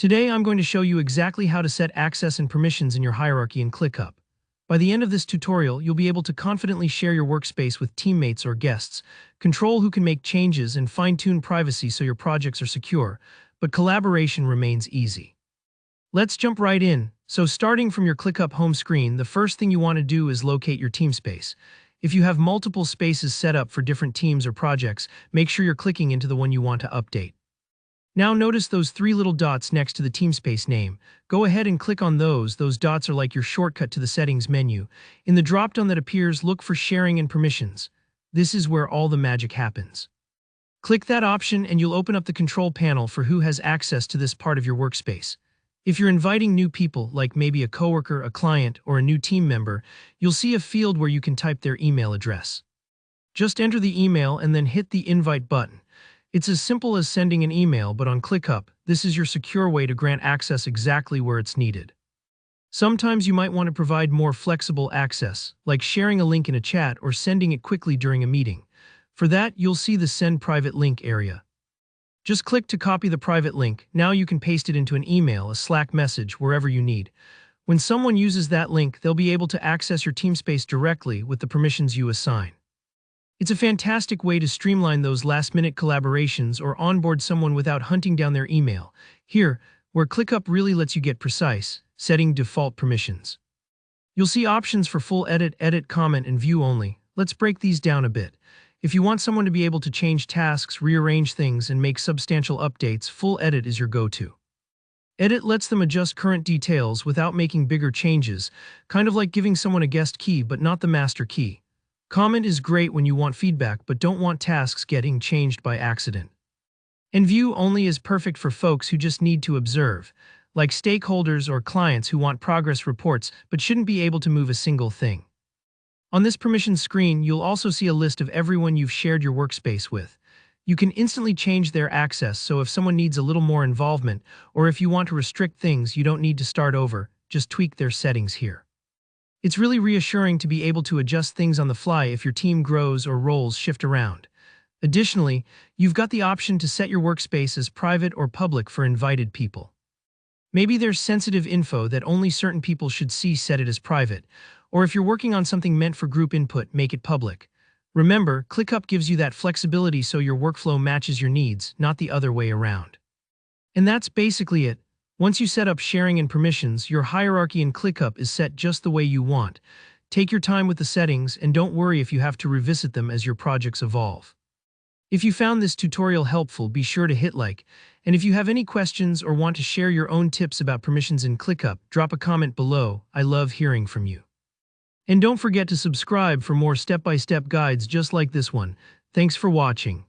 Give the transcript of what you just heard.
Today I'm going to show you exactly how to set access and permissions in your hierarchy in ClickUp. By the end of this tutorial, you'll be able to confidently share your workspace with teammates or guests, control who can make changes, and fine-tune privacy so your projects are secure, but collaboration remains easy. Let's jump right in. So starting from your ClickUp home screen, the first thing you want to do is locate your team space. If you have multiple spaces set up for different teams or projects, make sure you're clicking into the one you want to update. Now notice those three little dots next to the team space name. Go ahead and click on those. Those dots are like your shortcut to the settings menu. In the drop-down that appears, look for sharing and permissions. This is where all the magic happens. Click that option and you'll open up the control panel for who has access to this part of your workspace. If you're inviting new people, like maybe a coworker, a client, or a new team member, you'll see a field where you can type their email address. Just enter the email and then hit the invite button. It's as simple as sending an email, but on ClickUp, this is your secure way to grant access exactly where it's needed. Sometimes you might want to provide more flexible access, like sharing a link in a chat or sending it quickly during a meeting. For that, you'll see the Send Private Link area. Just click to copy the private link. Now you can paste it into an email, a Slack message, wherever you need. When someone uses that link, they'll be able to access your team space directly with the permissions you assign. It's a fantastic way to streamline those last-minute collaborations or onboard someone without hunting down their email. Here, where ClickUp really lets you get precise, setting default permissions. You'll see options for full edit, comment, and view only. Let's break these down a bit. If you want someone to be able to change tasks, rearrange things, and make substantial updates, full edit is your go-to. Edit lets them adjust current details without making bigger changes, kind of like giving someone a guest key but not the master key. Comment is great when you want feedback but don't want tasks getting changed by accident. And view only is perfect for folks who just need to observe, like stakeholders or clients who want progress reports but shouldn't be able to move a single thing. On this permission screen, you'll also see a list of everyone you've shared your workspace with. You can instantly change their access, so if someone needs a little more involvement, or if you want to restrict things, you don't need to start over, just tweak their settings here. It's really reassuring to be able to adjust things on the fly if your team grows or roles shift around. Additionally, you've got the option to set your workspace as private or public for invited people. Maybe there's sensitive info that only certain people should see, set it as private. Or if you're working on something meant for group input, make it public. Remember, ClickUp gives you that flexibility so your workflow matches your needs, not the other way around. And that's basically it. Once you set up sharing and permissions, your hierarchy in ClickUp is set just the way you want. Take your time with the settings and don't worry if you have to revisit them as your projects evolve. If you found this tutorial helpful, be sure to hit like. And if you have any questions or want to share your own tips about permissions in ClickUp, drop a comment below. I love hearing from you. And don't forget to subscribe for more step-by-step guides just like this one. Thanks for watching.